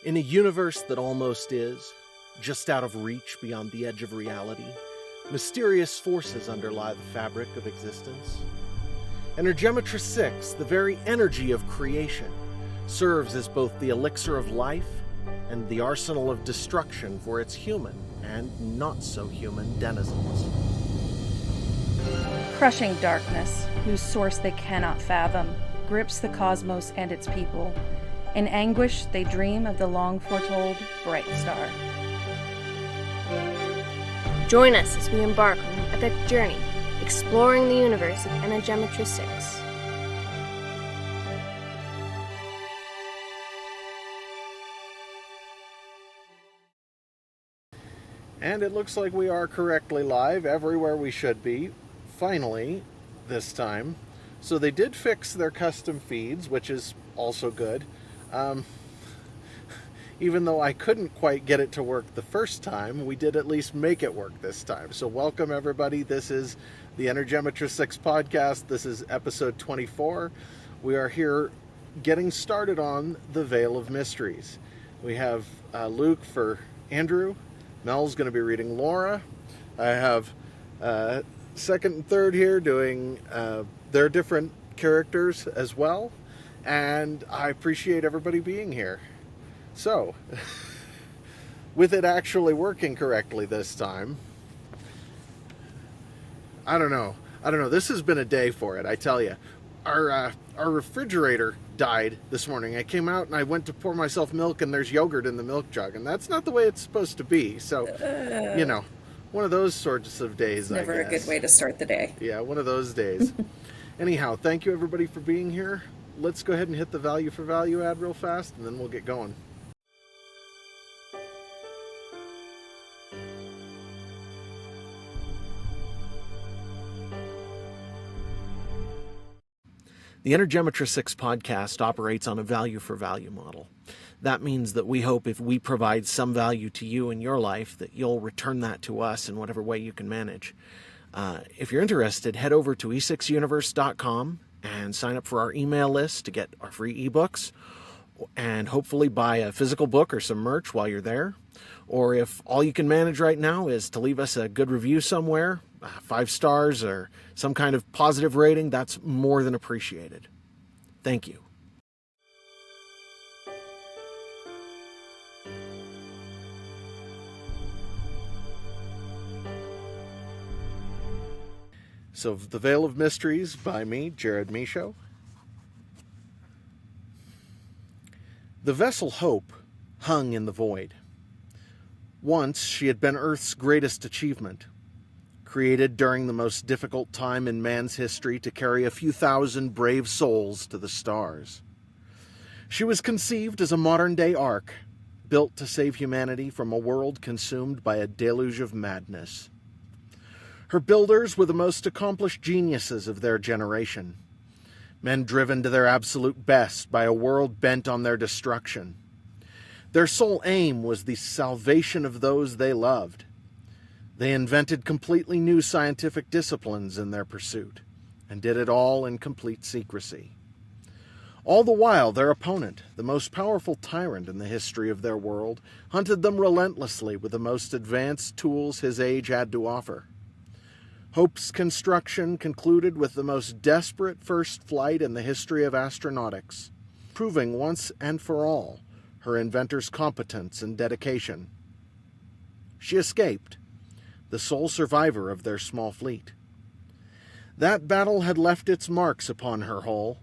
In a universe that almost is, just out of reach beyond the edge of reality, mysterious forces underlie the fabric of existence. Energematrice 6, the very energy of creation, serves as both the elixir of life and the arsenal of destruction for its human and not-so-human denizens. Crushing darkness, whose source they cannot fathom, grips the cosmos and its people. In anguish, they dream of the long-foretold bright star. Join us as we embark on an epic journey, exploring the universe of Energematrice 6. And it looks like we are correctly live everywhere we should be, finally, this time. So they did fix their custom feeds, which is also good. Even though I couldn't quite get it to work the first time, we did at least make it work this time. So welcome everybody. This is the Energematrice 6 podcast. This is episode 24. We are here getting started on the Vale of Mysteries. We have Luke for Andrew. Mel's going to be reading Laura. I have second and third here doing their different characters as well. And I appreciate everybody being here. So, with it actually working correctly this time, I don't know. This has been a day for it, I tell you. Our refrigerator died this morning. I came out and I went to pour myself milk and there's yogurt in the milk jug. And that's not the way it's supposed to be. So, one of those sorts of days, I guess. Never a good way to start the day. Yeah, one of those days. Anyhow, thank you everybody for being here. Let's go ahead and hit the value for value ad real fast and then we'll get going. The Energematrice 6 podcast operates on a value-for-value model. That means that we hope if we provide some value to you in your life, that you'll return that to us in whatever way you can manage. If you're interested, head over to e6universe.com and sign up for our email list to get our free ebooks and hopefully buy a physical book or some merch while you're there. Or if all you can manage right now is to leave us a good review somewhere, 5 stars or some kind of positive rating, that's more than appreciated. Thank you. So, The Vale of Mysteries by me, Jared Michaud. The vessel Hope hung in the void. Once she had been Earth's greatest achievement, created during the most difficult time in man's history to carry a few thousand brave souls to the stars. She was conceived as a modern-day ark, built to save humanity from a world consumed by a deluge of madness. Her builders were the most accomplished geniuses of their generation, men driven to their absolute best by a world bent on their destruction. Their sole aim was the salvation of those they loved. They invented completely new scientific disciplines in their pursuit, and did it all in complete secrecy. All the while, their opponent, the most powerful tyrant in the history of their world, hunted them relentlessly with the most advanced tools his age had to offer. Hope's construction concluded with the most desperate first flight in the history of astronautics, proving once and for all her inventor's competence and dedication. She escaped, the sole survivor of their small fleet. That battle had left its marks upon her hull,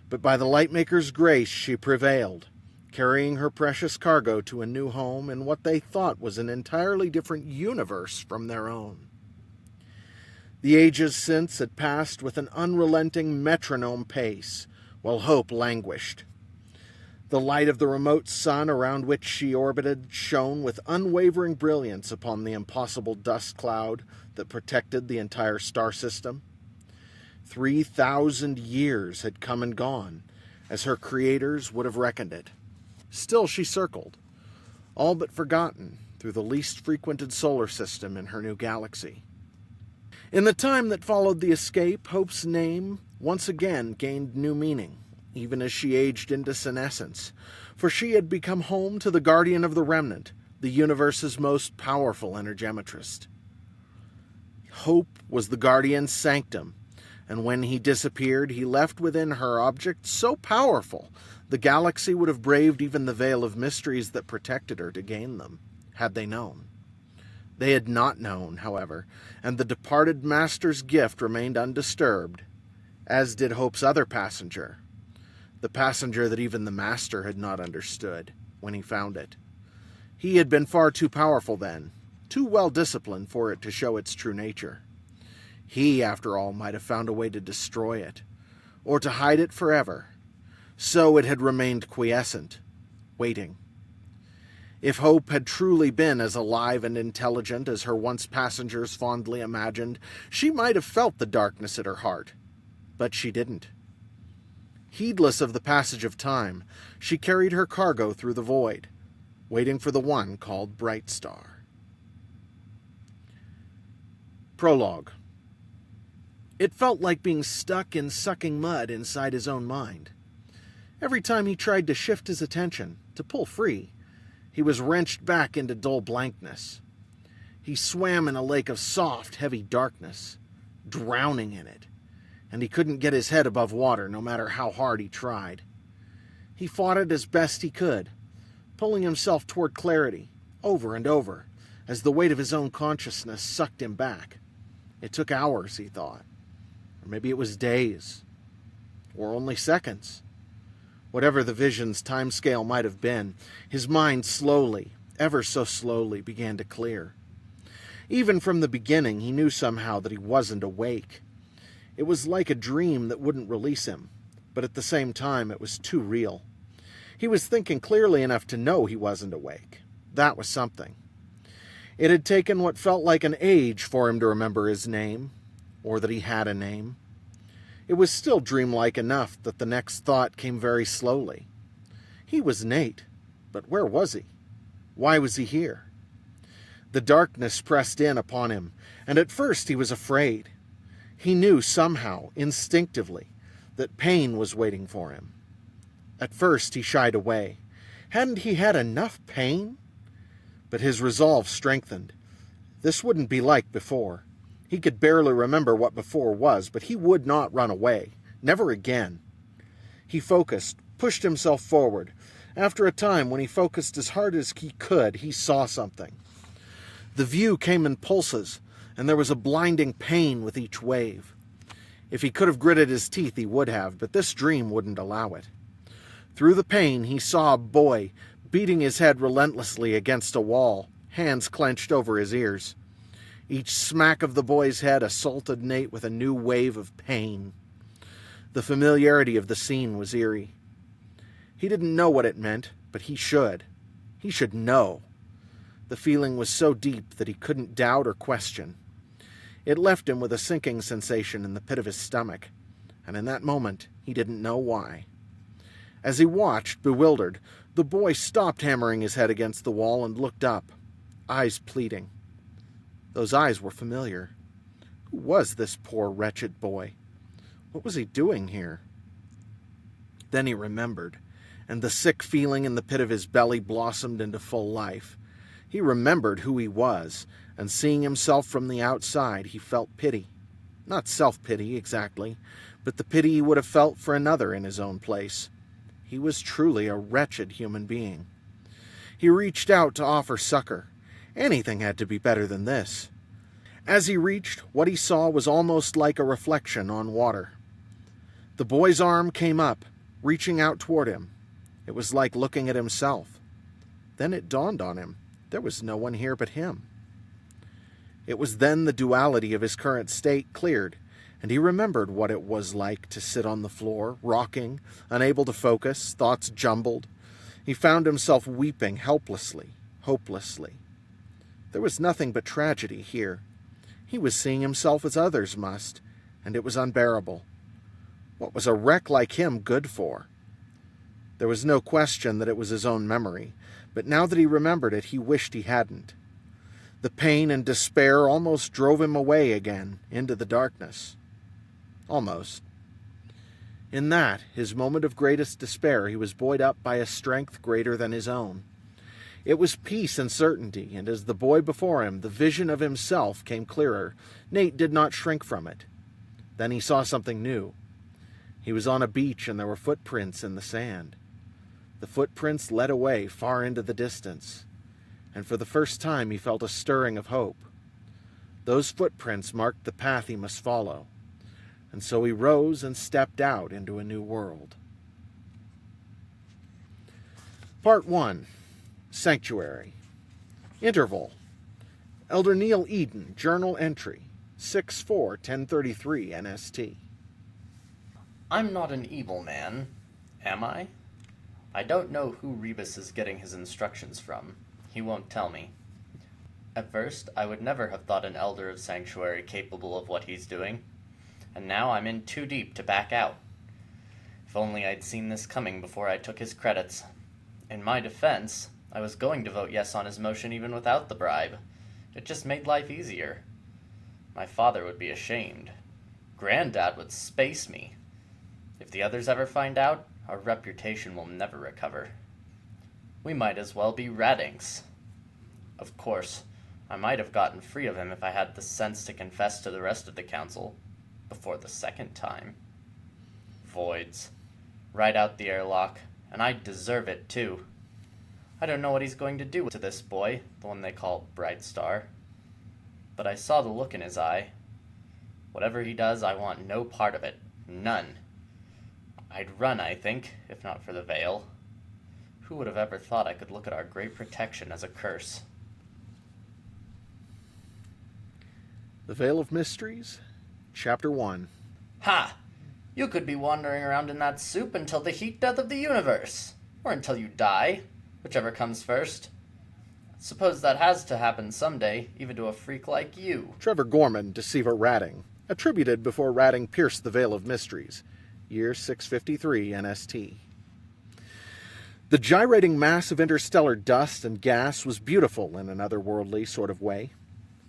but by the Lightmaker's grace she prevailed, carrying her precious cargo to a new home in what they thought was an entirely different universe from their own. The ages since had passed with an unrelenting metronome pace, while Hope languished. The light of the remote sun around which she orbited shone with unwavering brilliance upon the impossible dust cloud that protected the entire star system. 3,000 years had come and gone, as her creators would have reckoned it. Still she circled, all but forgotten, through the least frequented solar system in her new galaxy. In the time that followed the escape, Hope's name once again gained new meaning, even as she aged into senescence, for she had become home to the guardian of the remnant, the universe's most powerful energematrist. Hope was the guardian's sanctum, and when he disappeared, he left within her objects so powerful the galaxy would have braved even the veil of mysteries that protected her to gain them, had they known. They had not known, however, and the departed master's gift remained undisturbed, as did Hope's other passenger, the passenger that even the master had not understood when he found it. He had been far too powerful then, too well disciplined for it to show its true nature. He, after all, might have found a way to destroy it, or to hide it forever. So it had remained quiescent, waiting. If Hope had truly been as alive and intelligent as her once passengers fondly imagined, she might have felt the darkness at her heart. But she didn't. Heedless of the passage of time, she carried her cargo through the void, waiting for the one called Bright Star. Prologue. It felt like being stuck in sucking mud inside his own mind. Every time he tried to shift his attention, to pull free, he was wrenched back into dull blankness. He swam in a lake of soft, heavy darkness, drowning in it, and he couldn't get his head above water no matter how hard he tried. He fought it as best he could, pulling himself toward clarity, over and over, as the weight of his own consciousness sucked him back. It took hours, he thought. Or maybe it was days. Or only seconds. Whatever the vision's timescale might have been, his mind slowly, ever so slowly, began to clear. Even from the beginning, he knew somehow that he wasn't awake. It was like a dream that wouldn't release him, but at the same time it was too real. He was thinking clearly enough to know he wasn't awake. That was something. It had taken what felt like an age for him to remember his name, or that he had a name. It was still dreamlike enough that the next thought came very slowly. He was Nate, but where was he? Why was he here? The darkness pressed in upon him, and at first he was afraid. He knew somehow, instinctively, that pain was waiting for him. At first he shied away. Hadn't he had enough pain? But his resolve strengthened. This wouldn't be like before. He could barely remember what before was, but he would not run away. Never again. He focused, pushed himself forward. After a time, when he focused as hard as he could, he saw something. The view came in pulses, and there was a blinding pain with each wave. If he could have gritted his teeth, he would have, but this dream wouldn't allow it. Through the pain, he saw a boy beating his head relentlessly against a wall, hands clenched over his ears. Each smack of the boy's head assaulted Nate with a new wave of pain. The familiarity of the scene was eerie. He didn't know what it meant, but he should. He should know. The feeling was so deep that he couldn't doubt or question. It left him with a sinking sensation in the pit of his stomach, and in that moment he didn't know why. As he watched, bewildered, the boy stopped hammering his head against the wall and looked up, eyes pleading. Those eyes were familiar. Who was this poor, wretched boy? What was he doing here? Then he remembered, and the sick feeling in the pit of his belly blossomed into full life. He remembered who he was, and seeing himself from the outside, he felt pity. Not self-pity, exactly, but the pity he would have felt for another in his own place. He was truly a wretched human being. He reached out to offer succor. Anything had to be better than this. As he reached, what he saw was almost like a reflection on water. The boy's arm came up, reaching out toward him. It was like looking at himself. Then it dawned on him. There was no one here but him. It was then the duality of his current state cleared, and he remembered what it was like to sit on the floor, rocking, unable to focus, thoughts jumbled. He found himself weeping helplessly, hopelessly. There was nothing but tragedy here. He was seeing himself as others must, and it was unbearable. What was a wreck like him good for? There was no question that it was his own memory, but now that he remembered it, he wished he hadn't. The pain and despair almost drove him away again into the darkness. Almost. In that, his moment of greatest despair, he was buoyed up by a strength greater than his own. It was peace and certainty, and as the boy before him, the vision of himself came clearer, Nate did not shrink from it. Then he saw something new. He was on a beach, and there were footprints in the sand. The footprints led away far into the distance, and for the first time he felt a stirring of hope. Those footprints marked the path he must follow, and so he rose and stepped out into a new world. Part 1. Sanctuary. Interval. Elder Neil Eden, Journal Entry, 6/4/1033 NST. I'm not an evil man, am I? I don't know who Rebus is getting his instructions from. He won't tell me. At first, I would never have thought an Elder of Sanctuary capable of what he's doing, and now I'm in too deep to back out. If only I'd seen this coming before I took his credits. In my defense, I was going to vote yes on his motion even without the bribe. It just made life easier. My father would be ashamed. Granddad would space me. If the others ever find out, our reputation will never recover. We might as well be rat-inks. Of course, I might have gotten free of him if I had the sense to confess to the rest of the council before the second time. Voids. Right out the airlock, and I deserve it too. I don't know what he's going to do to this boy, the one they call Brightstar. But I saw the look in his eye. Whatever he does, I want no part of it. None. I'd run, I think, if not for the Vale. Who would have ever thought I could look at our great protection as a curse? The Vale of Mysteries, Chapter 1. Ha! You could be wandering around in that soup until the heat death of the universe. Or until you die, whichever comes first. Suppose that has to happen someday, even to a freak like you. Trevor Gorman, Deceiver Ratting, attributed before Ratting pierced the Vale of Mysteries, year 653 NST. The gyrating mass of interstellar dust and gas was beautiful in an otherworldly sort of way.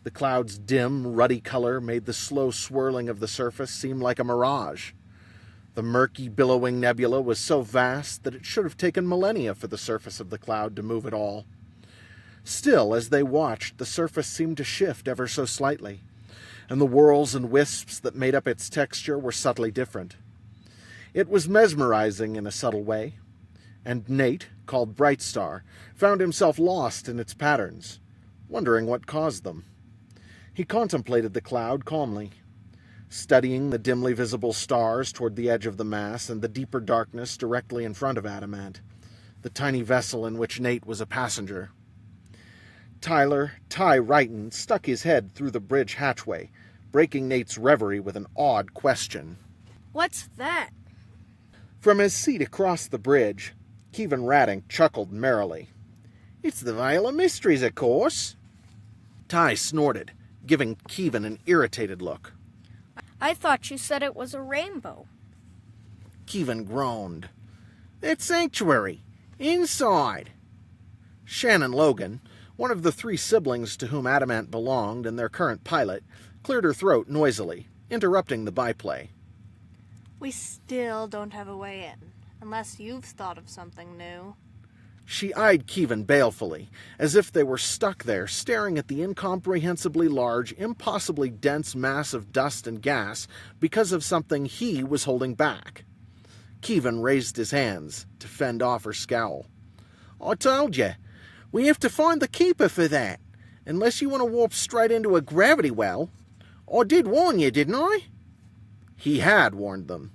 The cloud's dim, ruddy color made the slow swirling of the surface seem like a mirage. The murky, billowing nebula was so vast that it should have taken millennia for the surface of the cloud to move at all. Still, as they watched, the surface seemed to shift ever so slightly, and the whirls and wisps that made up its texture were subtly different. It was mesmerizing in a subtle way, and Nate, called Brightstar, found himself lost in its patterns, wondering what caused them. He contemplated the cloud calmly, studying the dimly visible stars toward the edge of the mass and the deeper darkness directly in front of Adamant, the tiny vessel in which Nate was a passenger. Tyler, Ty Wrighton, stuck his head through the bridge hatchway, breaking Nate's reverie with an odd question. What's that? From his seat across the bridge, Kevin Ratting chuckled merrily. It's the Vale of Mysteries, of course. Ty snorted, giving Kevin an irritated look. I thought you said it was a rainbow. Kevin groaned. It's Sanctuary. Inside. Shannon Logan, one of the three siblings to whom Adamant belonged and their current pilot, cleared her throat noisily, interrupting the byplay. We still don't have a way in, unless you've thought of something new. She eyed Kevin balefully, as if they were stuck there, staring at the incomprehensibly large, impossibly dense mass of dust and gas because of something he was holding back. Kevin raised his hands to fend off her scowl. I told you, we have to find the keeper for that, unless you want to warp straight into a gravity well. I did warn you, didn't I? He had warned them.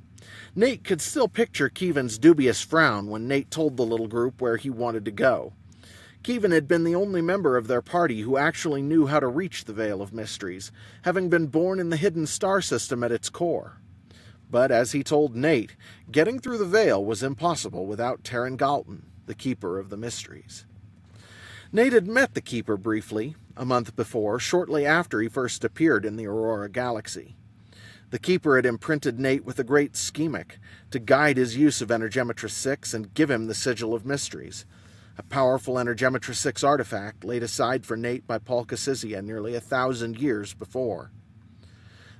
Nate could still picture Kevin's dubious frown when Nate told the little group where he wanted to go. Kevin had been the only member of their party who actually knew how to reach the Vale of Mysteries, having been born in the hidden star system at its core. But as he told Nate, getting through the Vale was impossible without Terran Galton, the Keeper of the Mysteries. Nate had met the Keeper briefly, a month before, shortly after he first appeared in the Aurora Galaxy. The Keeper had imprinted Nate with a great schemic to guide his use of Energematrice 6 and give him the Sigil of Mysteries, a powerful Energematrice 6 artifact laid aside for Nate by Paul Cassizia nearly 1,000 years before.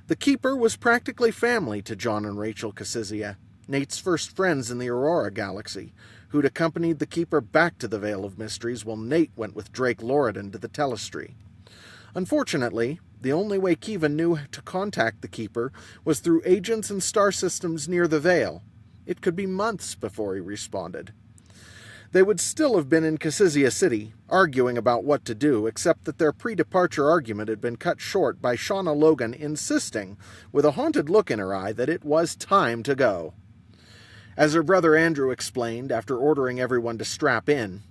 The Keeper was practically family to John and Rachel Cassizia, Nate's first friends in the Aurora Galaxy, who'd accompanied the Keeper back to the Vale of Mysteries while Nate went with Drake Loridan to the Telestry. Unfortunately, the only way Kevin knew to contact the Keeper was through agents and star systems near the Vale. It could be months before he responded. They would still have been in Cassizia City, arguing about what to do, except that their pre-departure argument had been cut short by Shauna Logan insisting, with a haunted look in her eye, that it was time to go. As her brother Andrew explained, after ordering everyone to strap in,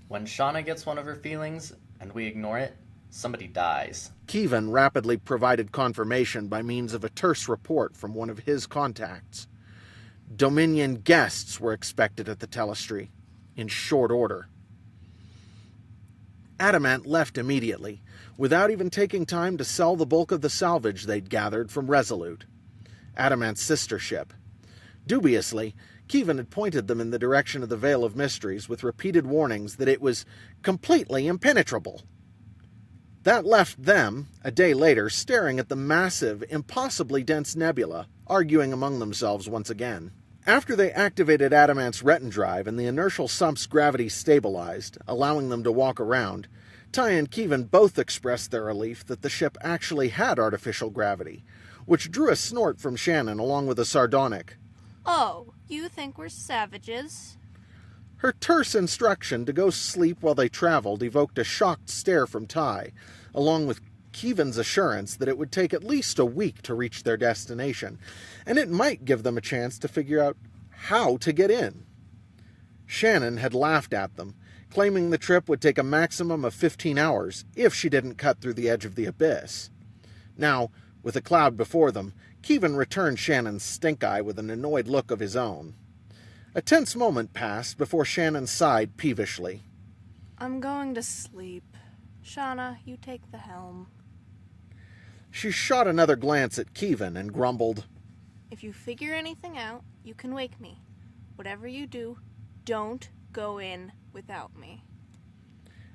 When Shauna gets one of her feelings, and we ignore it, somebody dies. Kevin rapidly provided confirmation by means of a terse report from one of his contacts. Dominion guests were expected at the Telestry, in short order. Adamant left immediately, without even taking time to sell the bulk of the salvage they'd gathered from Resolute, Adamant's sister ship. Dubiously, Kevin had pointed them in the direction of the Vale of Mysteries with repeated warnings that it was completely impenetrable. That left them, a day later, staring at the massive, impossibly dense nebula, arguing among themselves once again. After they activated Adamant's retin drive and the inertial sump's gravity stabilized, allowing them to walk around, Ty and Kevin both expressed their relief that the ship actually had artificial gravity, which drew a snort from Shannon along with a sardonic, Oh, you think we're savages? Her terse instruction to go sleep while they traveled evoked a shocked stare from Ty, along with Kevin's assurance that it would take at least a week to reach their destination, and it might give them a chance to figure out how to get in. Shannon had laughed at them, claiming the trip would take a maximum of 15 hours if she didn't cut through the edge of the abyss. Now, with a cloud before them, Kevin returned Shannon's stink eye with an annoyed look of his own. A tense moment passed before Shannon sighed peevishly. I'm going to sleep. Shauna, you take the helm. She shot another glance at Kevin and grumbled, If you figure anything out, you can wake me. Whatever you do, don't go in without me.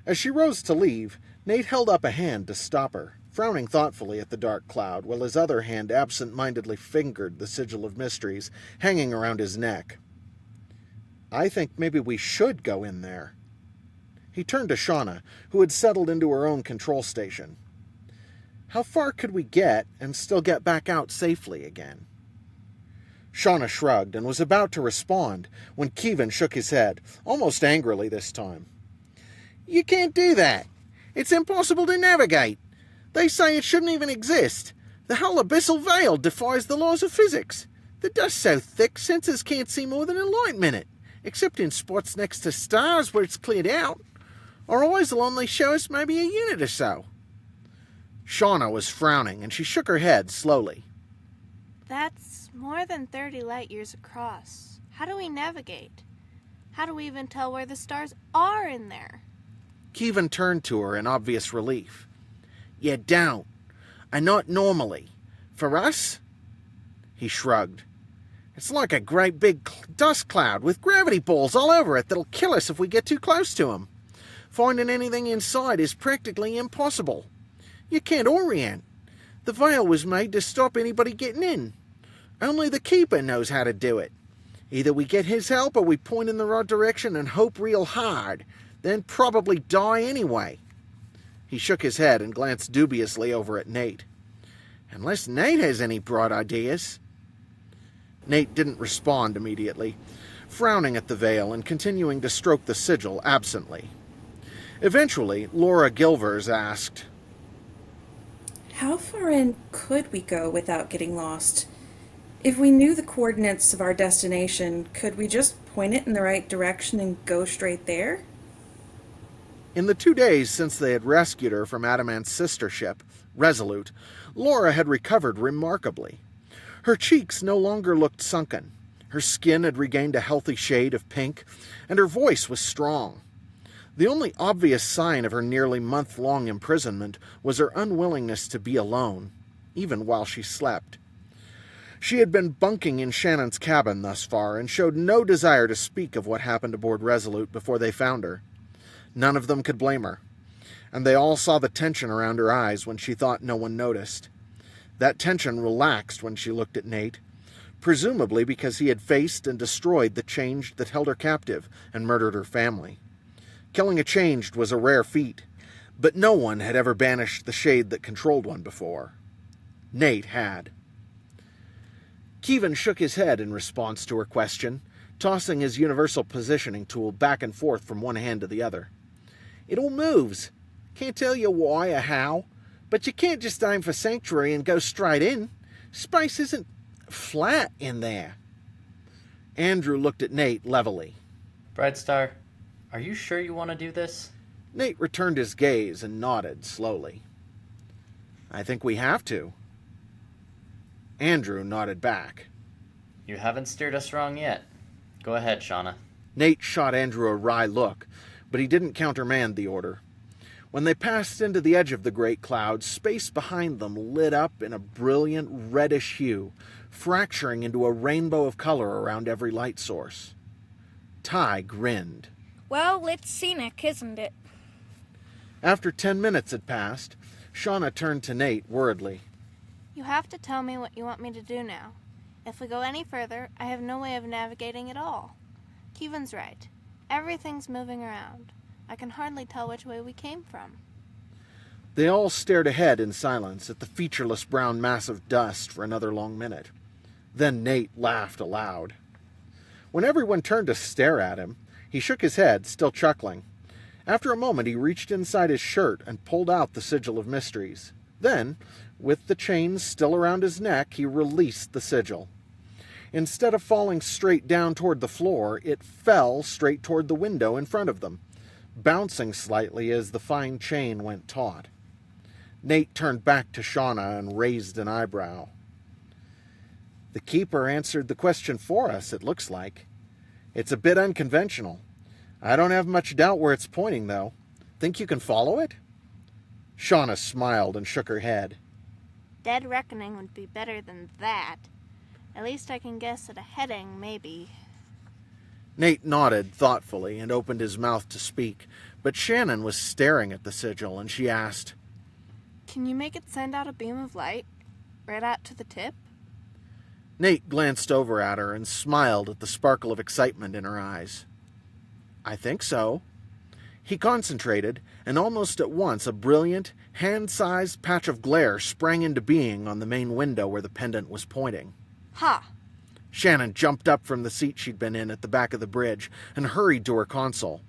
As she rose to leave, Nate held up a hand to stop her, frowning thoughtfully at the dark cloud, while his other hand absent-mindedly fingered the sigil of mysteries hanging around his neck. I think maybe we should go in there. He turned to Shauna, who had settled into her own control station. How far could we get and still get back out safely again? Shauna shrugged and was about to respond when Kevin shook his head, almost angrily this time. You can't do that. It's impossible to navigate. They say it shouldn't even exist. The whole abyssal veil defies the laws of physics. The dust's so thick, sensors can't see more than a light minute, except in spots next to stars where it's cleared out. Our eyes will only show us maybe a unit or so. Shauna was frowning, and she shook her head slowly. That's more than 30 light years across. How do we navigate? How do we even tell where the stars are in there? Kevin turned to her in obvious relief. You don't. And not normally. For us? He shrugged. It's like a great big dust cloud with gravity balls all over it that'll kill us if we get too close to them. Finding anything inside is practically impossible. You can't orient. The veil was made to stop anybody getting in. Only the Keeper knows how to do it. Either we get his help or we point in the right direction and hope real hard, then probably die anyway. He shook his head and glanced dubiously over at Nate. Unless Nate has any bright ideas. Nate didn't respond immediately, frowning at the veil and continuing to stroke the sigil absently. Eventually, Laura Gilvers asked, How far in could we go without getting lost? If we knew the coordinates of our destination, could we just point it in the right direction and go straight there? In the 2 days since they had rescued her from Adamant's sister ship, Resolute, Laura had recovered remarkably. Her cheeks no longer looked sunken, her skin had regained a healthy shade of pink, and her voice was strong. The only obvious sign of her nearly month-long imprisonment was her unwillingness to be alone, even while she slept. She had been bunking in Shannon's cabin thus far and showed no desire to speak of what happened aboard Resolute before they found her. None of them could blame her, and they all saw the tension around her eyes when she thought no one noticed. That tension relaxed when she looked at Nate, presumably because he had faced and destroyed the Changed that held her captive and murdered her family. Killing a Changed was a rare feat, but no one had ever banished the shade that controlled one before. Nate had. Kevin shook his head in response to her question, tossing his universal positioning tool back and forth from one hand to the other. It all moves. Can't tell you why or how, but you can't just aim for Sanctuary and go straight in. Space isn't flat in there. Andrew looked at Nate levelly. Brightstar, are you sure you want to do this? Nate returned his gaze and nodded slowly. I think we have to. Andrew nodded back. You haven't steered us wrong yet. Go ahead, Shauna. Nate shot Andrew a wry look, but he didn't countermand the order. When they passed into the edge of the great cloud, space behind them lit up in a brilliant reddish hue, fracturing into a rainbow of color around every light source. Ty grinned. Well, it's scenic, isn't it? After 10 minutes had passed, Shauna turned to Nate worriedly. You have to tell me what you want me to do now. If we go any further, I have no way of navigating at all. Kevin's right. Everything's moving around. I can hardly tell which way we came from. They all stared ahead in silence at the featureless brown mass of dust for another long minute. Then Nate laughed aloud. When everyone turned to stare at him, he shook his head, still chuckling. After a moment, he reached inside his shirt and pulled out the Sigil of Mysteries. Then, with the chains still around his neck, he released the sigil. Instead of falling straight down toward the floor, it fell straight toward the window in front of them, bouncing slightly as the fine chain went taut. Nate turned back to Shauna and raised an eyebrow. The Keeper answered the question for us, it looks like. It's a bit unconventional. I don't have much doubt where it's pointing, though. Think you can follow it? Shauna smiled and shook her head. Dead reckoning would be better than that. At least I can guess at a heading, maybe. Nate nodded thoughtfully and opened his mouth to speak, but Shannon was staring at the sigil, and she asked, Can you make it send out a beam of light? Right out to the tip? Nate glanced over at her and smiled at the sparkle of excitement in her eyes. I think so. He concentrated, and almost at once a brilliant, hand-sized patch of glare sprang into being on the main window where the pendant was pointing. Ha! Shannon jumped up from the seat she'd been in at the back of the bridge and hurried to her console.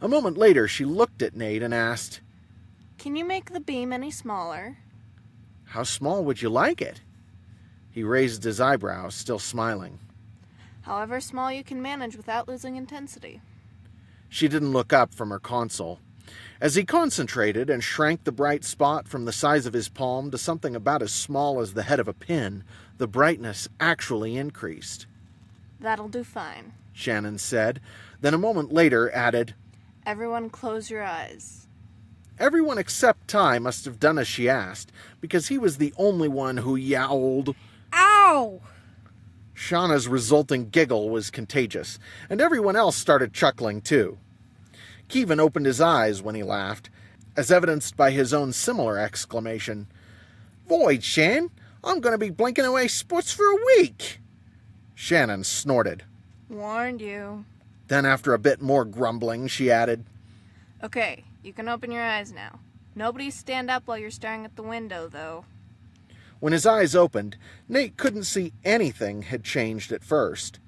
A moment later, she looked at Nate and asked, Can you make the beam any smaller? How small would you like it? He raised his eyebrows, still smiling. However small you can manage without losing intensity. She didn't look up from her console. As he concentrated and shrank the bright spot from the size of his palm to something about as small as the head of a pin, the brightness actually increased. That'll do fine. Shannon said, then a moment later added, Everyone close your eyes. Everyone except Ty must have done as she asked, because he was the only one who yowled, Ow! Shauna's resulting giggle was contagious, and everyone else started chuckling too. Kevin opened his eyes when he laughed, as evidenced by his own similar exclamation. Void, Shan! I'm going to be blinking away sports for a week! Shannon snorted. Warned you. Then after a bit more grumbling, she added, Okay, you can open your eyes now. Nobody stand up while you're staring at the window, though. When his eyes opened, Nate couldn't see anything had changed at first.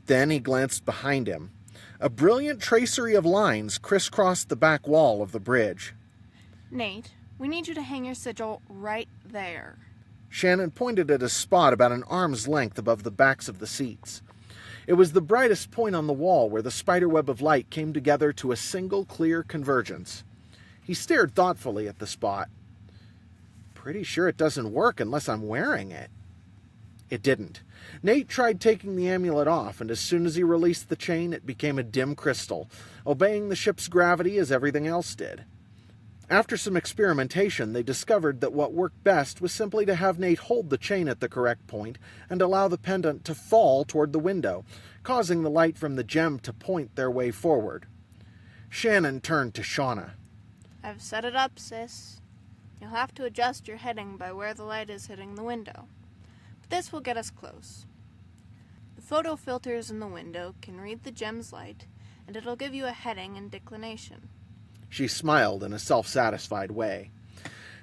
Then he glanced behind him. A brilliant tracery of lines crisscrossed the back wall of the bridge. Nate, we need you to hang your sigil right there. Shannon pointed at a spot about an arm's length above the backs of the seats. It was the brightest point on the wall where the spiderweb of light came together to a single clear convergence. He stared thoughtfully at the spot. Pretty sure it doesn't work unless I'm wearing it. It didn't. Nate tried taking the amulet off, and as soon as he released the chain, it became a dim crystal, obeying the ship's gravity as everything else did. After some experimentation, they discovered that what worked best was simply to have Nate hold the chain at the correct point and allow the pendant to fall toward the window, causing the light from the gem to point their way forward. Shannon turned to Shauna. I've set it up, sis. You'll have to adjust your heading by where the light is hitting the window. But this will get us close. photo filters in the window can read the gem's light, and it'll give you a heading and declination. She smiled in a self-satisfied way.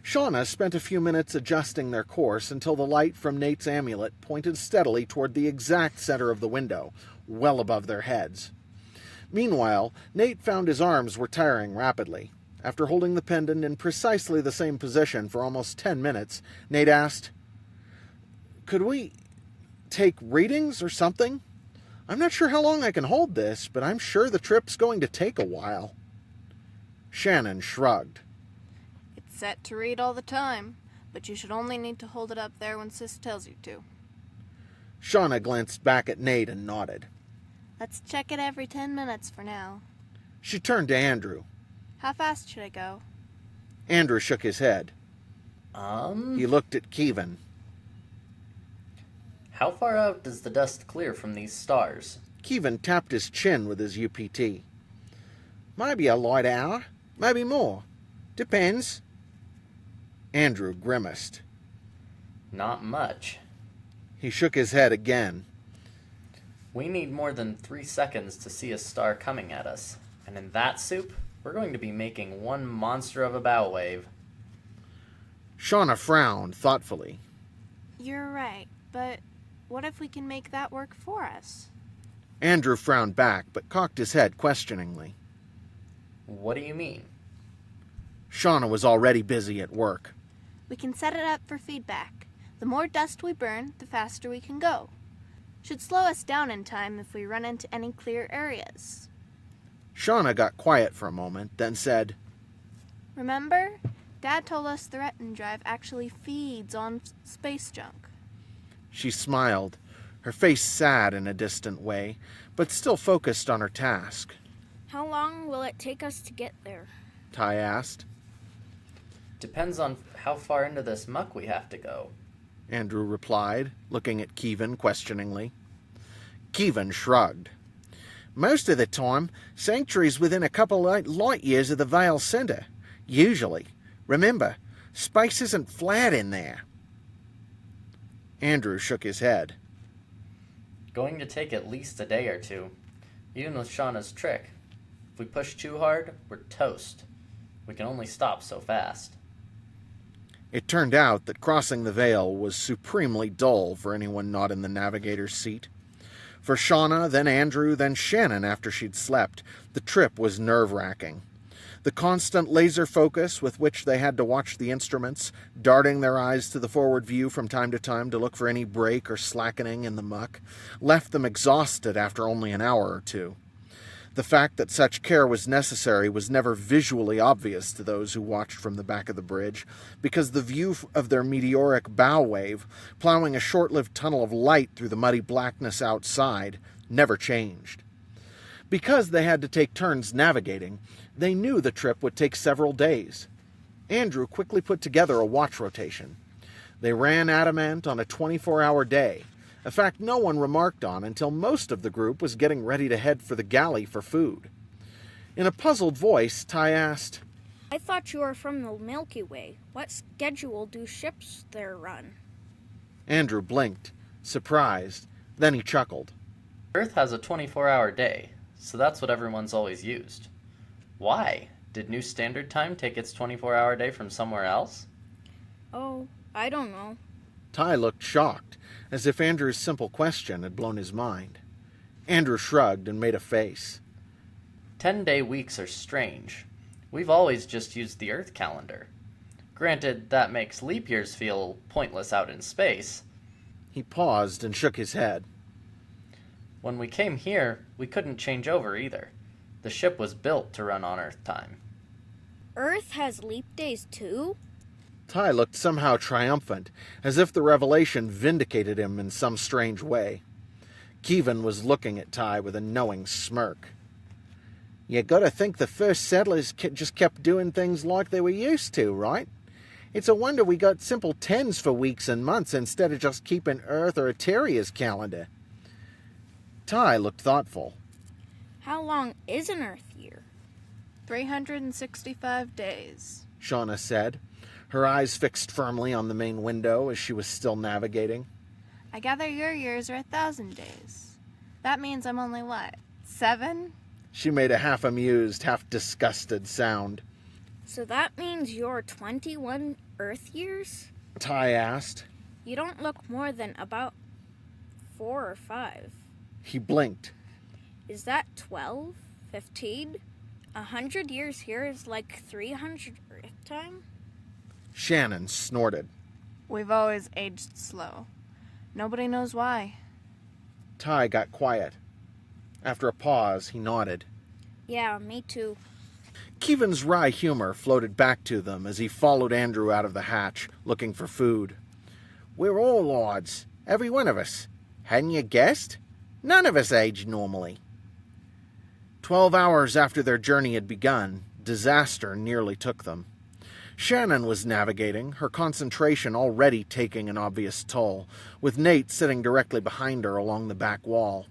Shauna spent a few minutes adjusting their course until the light from Nate's amulet pointed steadily toward the exact center of the window, well above their heads. Meanwhile, Nate found his arms were tiring rapidly. After holding the pendant in precisely the same position for almost 10 minutes, Nate asked, "Could we take readings or something? I'm not sure how long I can hold this, but I'm sure the trip's going to take a while." Shannon shrugged. It's set to read all the time, but you should only need to hold it up there when Sis tells you to. Shauna glanced back at Nate and nodded. Let's check it every 10 minutes for now. She turned to Andrew. How fast should I go? Andrew shook his head. He looked at Kevin. How far out does the dust clear from these stars? Kevin tapped his chin with his UPT. Maybe a light hour, maybe more. Depends. Andrew grimaced. Not much. He shook his head again. We need more than 3 seconds to see a star coming at us. And in that soup, we're going to be making one monster of a bow wave. Shauna frowned thoughtfully. You're right, but what if we can make that work for us? Andrew frowned back, but cocked his head questioningly. What do you mean? Shauna was already busy at work. We can set it up for feedback. The more dust we burn, the faster we can go. Should slow us down in time if we run into any clear areas. Shauna got quiet for a moment, then said, Remember? Dad told us the Retin drive actually feeds on space junk. She smiled, her face sad in a distant way, but still focused on her task. How long will it take us to get there? Ty asked. Depends on how far into this muck we have to go. Andrew replied, looking at Kevin questioningly. Kevin shrugged. Most of the time, Sanctuary's within a couple of light years of the Vale Center. Usually. Remember, space isn't flat in there. Andrew shook his head. Going to take at least a day or two. Even with Shauna's trick. If we push too hard, we're toast. We can only stop so fast. It turned out that crossing the Vale was supremely dull for anyone not in the navigator's seat. For Shauna, then Andrew, then Shannon after she'd slept, the trip was nerve-wracking. The constant laser focus with which they had to watch the instruments, darting their eyes to the forward view from time to time to look for any break or slackening in the muck, left them exhausted after only an hour or two. The fact that such care was necessary was never visually obvious to those who watched from the back of the bridge, because the view of their meteoric bow wave, plowing a short-lived tunnel of light through the muddy blackness outside, never changed. Because they had to take turns navigating, they knew the trip would take several days. Andrew quickly put together a watch rotation. They ran Adamant on a 24-hour day, a fact no one remarked on until most of the group was getting ready to head for the galley for food. In a puzzled voice, Ty asked, I thought you were from the Milky Way. What schedule do ships there run? Andrew blinked, surprised. Then he chuckled. Earth has a 24-hour day, so that's what everyone's always used. Why? Did New Standard Time take its 24-hour day from somewhere else? Oh, I don't know. Ty looked shocked, as if Andrew's simple question had blown his mind. Andrew shrugged and made a face. 10-day weeks are strange. We've always just used the Earth calendar. Granted, that makes leap years feel pointless out in space. He paused and shook his head. When we came here, we couldn't change over either. The ship was built to run on Earth time. Earth has leap days too? Ty looked somehow triumphant, as if the revelation vindicated him in some strange way. Kevin was looking at Ty with a knowing smirk. You gotta think the first settlers just kept doing things like they were used to, right? It's a wonder we got simple 10s for weeks and months instead of just keeping Earth or Eteria's calendar. Ty looked thoughtful. How long is an Earth year? 365 days. Shauna said, her eyes fixed firmly on the main window as she was still navigating. I gather your years are 1,000 days. That means I'm only what, 7? She made a half-amused, half-disgusted sound. So that means you're 21 Earth years? Ty asked. You don't look more than about 4 or 5. He blinked. Is that 12? 15? 100 years here is like 300 Earth time? Shannon snorted. We've always aged slow. Nobody knows why. Ty got quiet. After a pause, he nodded. Yeah, me too. Keevan's wry humor floated back to them as he followed Andrew out of the hatch, looking for food. We're all lords, every one of us. Hadn't you guessed? None of us age normally. 12 hours after their journey had begun, disaster nearly took them. Shannon was navigating, her concentration already taking an obvious toll, with Nate sitting directly behind her along the back wall.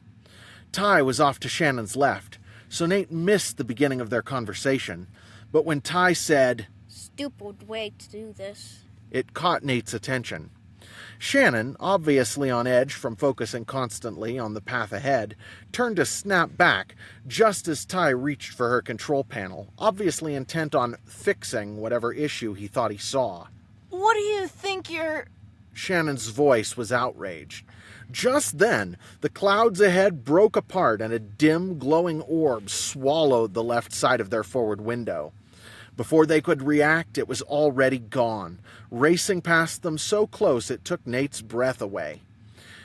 Ty was off to Shannon's left, so Nate missed the beginning of their conversation, but when Ty said, Stupid way to do this. it caught Nate's attention. Shannon, obviously on edge from focusing constantly on the path ahead, turned to snap back just as Ty reached for her control panel, obviously intent on fixing whatever issue he thought he saw. What do you think you're... Shannon's voice was outraged. Just then, the clouds ahead broke apart and a dim, glowing orb swallowed the left side of their forward window. Before they could react, it was already gone, racing past them so close it took Nate's breath away.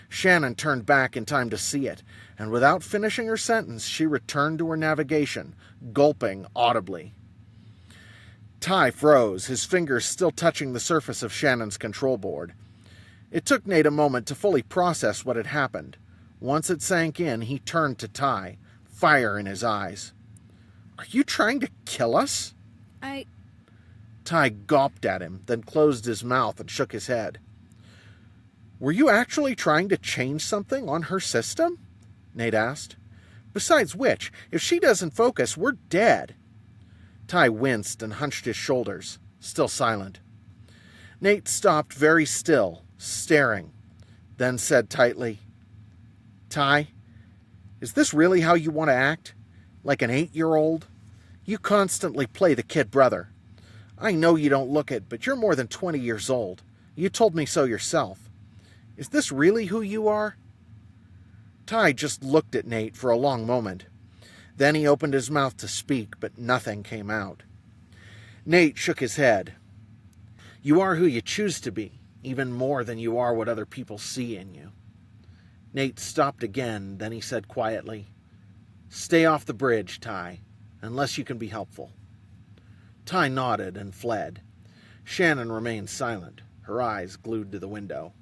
Shannon turned back in time to see it, and without finishing her sentence, she returned to her navigation, gulping audibly. Ty froze, his fingers still touching the surface of Shannon's control board. It took Nate a moment to fully process what had happened. Once it sank in, he turned to Ty, fire in his eyes. Are you trying to kill us? I Ty gawped at him, then closed his mouth and shook his head. Were you actually trying to change something on her system? Nate asked. Besides which, if she doesn't focus, we're dead. Ty winced and hunched his shoulders, still silent. Nate stopped very still, staring, then said tightly, Ty, is this really how you want to act? Like an 8-year-old? You constantly play the kid brother. I know you don't look it, but you're more than 20 years old. You told me so yourself. Is this really who you are? Ty just looked at Nate for a long moment. Then he opened his mouth to speak, but nothing came out. Nate shook his head. You are who you choose to be, even more than you are what other people see in you. Nate stopped again, then he said quietly, Stay off the bridge, Ty, unless you can be helpful. Ty nodded and fled. Shannon remained silent, her eyes glued to the window.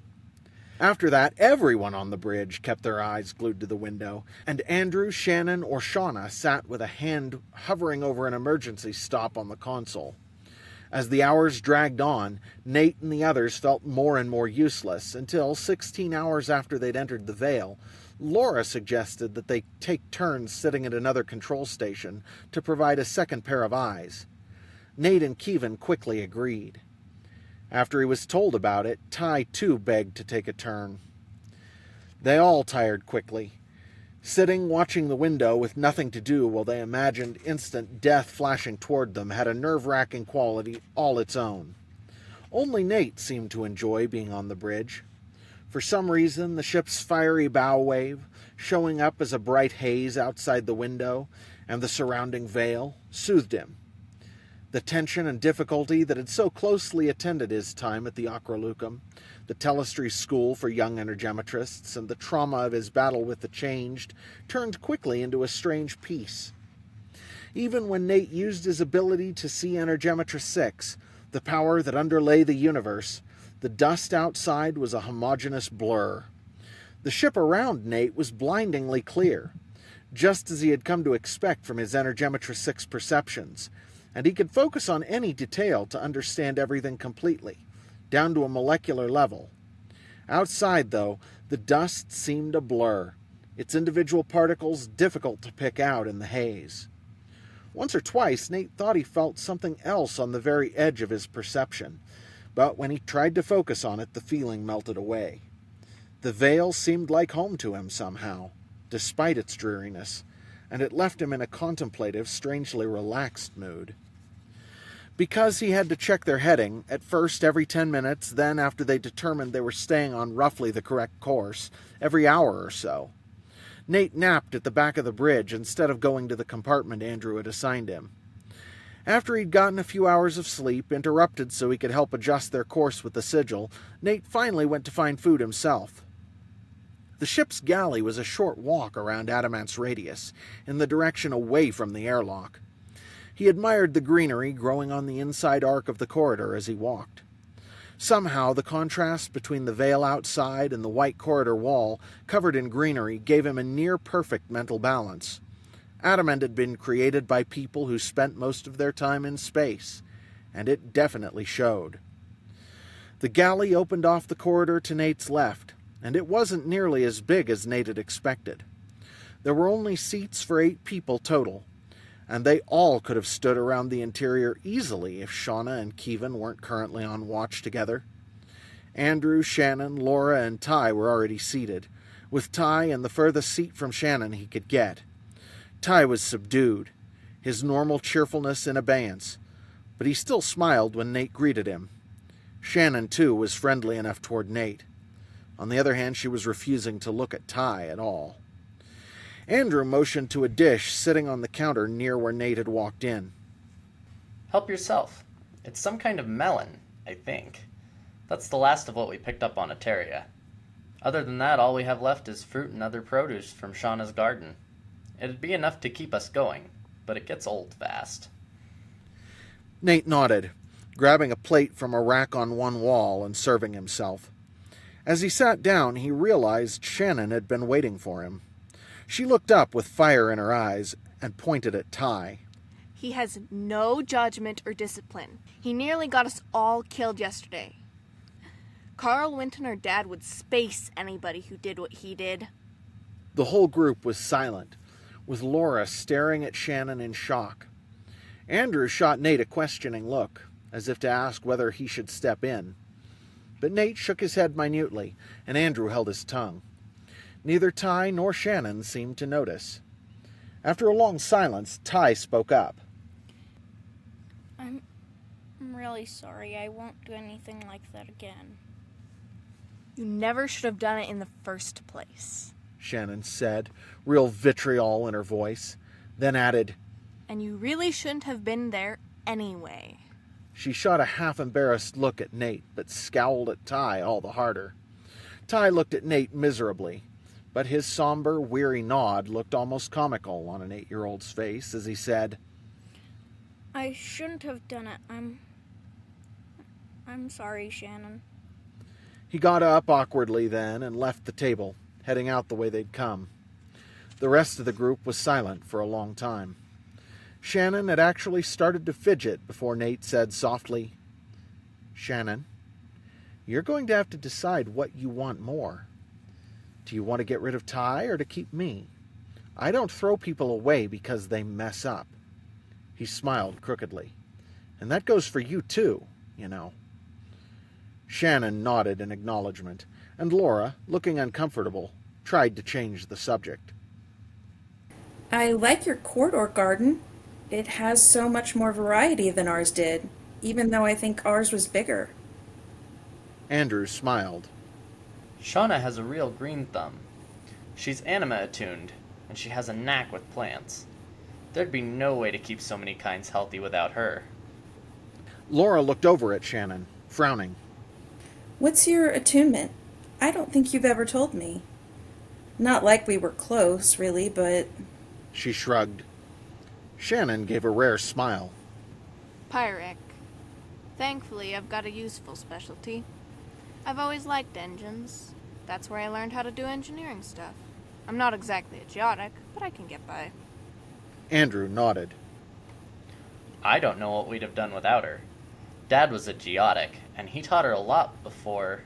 After that, everyone on the bridge kept their eyes glued to the window, and Andrew, Shannon, or Shauna sat with a hand hovering over an emergency stop on the console. As the hours dragged on, Nate and the others felt more and more useless, until 16 hours after they'd entered the Vale, Laura suggested that they take turns sitting at another control station to provide a second pair of eyes. Nate and Keevan quickly agreed. After he was told about it, Ty too begged to take a turn. They all tired quickly, sitting watching the window with nothing to do while they imagined instant death flashing toward them had a nerve-wracking quality all its own. Only Nate seemed to enjoy being on the bridge. For some reason, the ship's fiery bow wave, showing up as a bright haze outside the window, and the surrounding Vale, soothed him. The tension and difficulty that had so closely attended his time at the Acrolucum, the Telestry School for Young Energematrists, and the trauma of his battle with the Changed, turned quickly into a strange peace. Even when Nate used his ability to see Energematrice 6, the power that underlay the universe, the dust outside was a homogeneous blur. The ship around Nate was blindingly clear, just as he had come to expect from his Energematrice 6 perceptions, and he could focus on any detail to understand everything completely, down to a molecular level. Outside, though, the dust seemed a blur, its individual particles difficult to pick out in the haze. Once or twice, Nate thought he felt something else on the very edge of his perception, but when he tried to focus on it, the feeling melted away. The Vale seemed like home to him somehow. despite its dreariness, and it left him in a contemplative, strangely relaxed mood. Because he had to check their heading, at first every 10 minutes, then after they determined they were staying on roughly the correct course, every hour or so. Nate napped at the back of the bridge instead of going to the compartment Andrew had assigned him. After he'd gotten a few hours of sleep, interrupted so he could help adjust their course with the sigil, Nate finally went to find food himself. The ship's galley was a short walk around Adamant's radius, in the direction away from the airlock. He admired the greenery growing on the inside arc of the corridor as he walked. Somehow, the contrast between the Vale outside and the white corridor wall, covered in greenery, gave him a near-perfect mental balance. Adamant had been created by people who spent most of their time in space, and it definitely showed. The galley opened off the corridor to Nate's left, and it wasn't nearly as big as Nate had expected. There were only seats for 8 people total, and they all could have stood around the interior easily if Shauna and Kevin weren't currently on watch together. Andrew, Shannon, Laura, and Ty were already seated, with Ty in the furthest seat from Shannon he could get. Ty was subdued, his normal cheerfulness in abeyance, but he still smiled when Nate greeted him. Shannon, too, was friendly enough toward Nate. On the other hand, she was refusing to look at Ty at all. Andrew motioned to a dish sitting on the counter near where Nate had walked in. Help yourself. It's some kind of melon, I think. That's the last of what we picked up on Eteria. Other than that, all we have left is fruit and other produce from Shauna's garden. It'd be enough to keep us going, but it gets old fast. Nate nodded, grabbing a plate from a rack on one wall and serving himself. As he sat down, he realized Shannon had been waiting for him. She looked up with fire in her eyes and pointed at Ty. He has no judgment or discipline. He nearly got us all killed yesterday. Carl Winton or Dad would space anybody who did what he did. The whole group was silent, with Laura staring at Shannon in shock. Andrew shot Nate a questioning look, as if to ask whether he should step in. But Nate shook his head minutely, and Andrew held his tongue. Neither Ty nor Shannon seemed to notice. After a long silence, Ty spoke up. I'm really sorry. I won't do anything like that again. You never should have done it in the first place. Shannon said, real vitriol in her voice, then added, And you really shouldn't have been there anyway. She shot a half-embarrassed look at Nate, but scowled at Ty all the harder. Ty looked at Nate miserably, but his somber, weary nod looked almost comical on an 8-year-old's face as he said, I shouldn't have done it. I'm sorry, Shannon. He got up awkwardly then and left the table, heading out the way they'd come. The rest of the group was silent for a long time. Shannon had actually started to fidget before Nate said softly, Shannon, you're going to have to decide what you want more. Do you want to get rid of Ty or to keep me? I don't throw people away because they mess up. He smiled crookedly. And that goes for you too, you know. Shannon nodded in acknowledgement, and Laura, looking uncomfortable, tried to change the subject. I like your corridor garden. It has so much more variety than ours did, even though I think ours was bigger. Andrew smiled. Shauna has a real green thumb. She's anima attuned, and she has a knack with plants. There'd be no way to keep so many kinds healthy without her. Laura looked over at Shannon, frowning. What's your attunement? I don't think you've ever told me. Not like we were close, really, but... She shrugged. Shannon gave a rare smile. Pyric. Thankfully, I've got a useful specialty. I've always liked engines. That's where I learned how to do engineering stuff. I'm not exactly a geotic, but I can get by. Andrew nodded. I don't know what we'd have done without her. Dad was a geotic, and he taught her a lot before...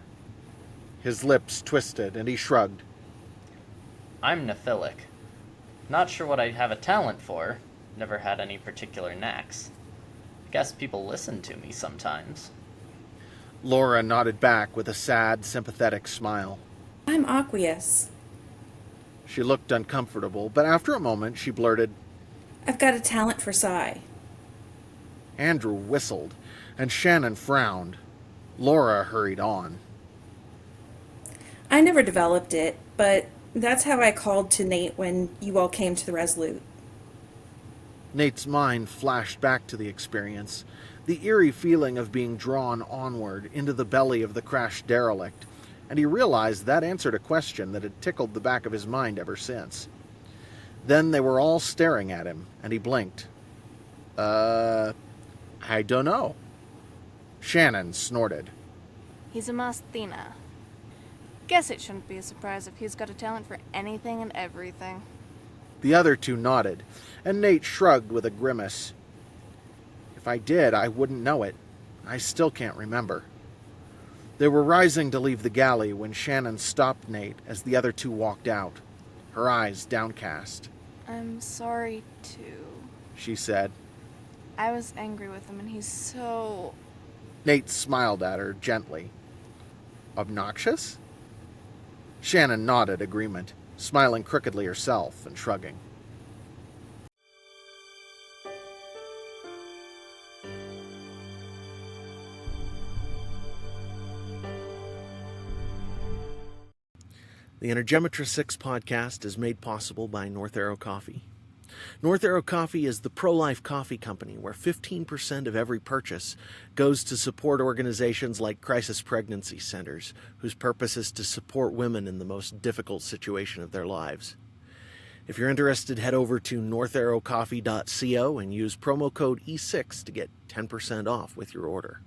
His lips twisted, and he shrugged. I'm nephilic. Not sure what I'd have a talent for. Never had any particular knacks. Guess people listen to me sometimes. Laura nodded back with a sad, sympathetic smile. I'm aqueous. She looked uncomfortable, but after a moment she blurted, I've got a talent for psi. Andrew whistled, and Shannon frowned. Laura hurried on. I never developed it, but that's how I called to Nate when you all came to the Resolute. Nate's mind flashed back to the experience, the eerie feeling of being drawn onward into the belly of the crashed derelict, and he realized that answered a question that had tickled the back of his mind ever since. Then they were all staring at him, and he blinked. I don't know. Shannon snorted. He's a Masthina. Guess it shouldn't be a surprise if he's got a talent for anything and everything. The other two nodded, and Nate shrugged with a grimace. If I did, I wouldn't know it. I still can't remember. They were rising to leave the galley when Shannon stopped Nate as the other two walked out, her eyes downcast. I'm sorry, too. She said. I was angry with him, and he's so... Nate smiled at her gently. Obnoxious? Shannon nodded agreement, smiling crookedly herself and shrugging. The Energematrice6 podcast is made possible by North Arrow Coffee. North Arrow Coffee is the pro-life coffee company where 15% of every purchase goes to support organizations like Crisis Pregnancy Centers, whose purpose is to support women in the most difficult situation of their lives. If you're interested, head over to northarrowcoffee.co and use promo code E6 to get 10% off with your order.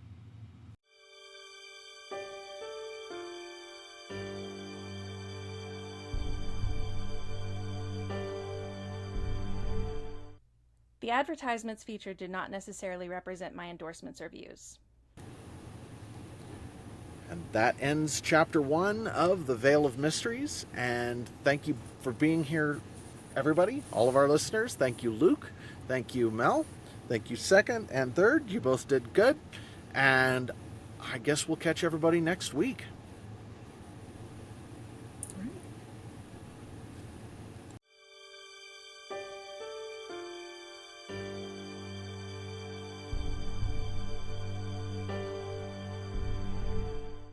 The advertisements featured did not necessarily represent my endorsements or views. And that ends Chapter 1 of The Vale of Mysteries. And thank you for being here, everybody, all of our listeners. Thank you, Luke. Thank you, Mel. Thank you, second and third. You both did good. And I guess we'll catch everybody next week.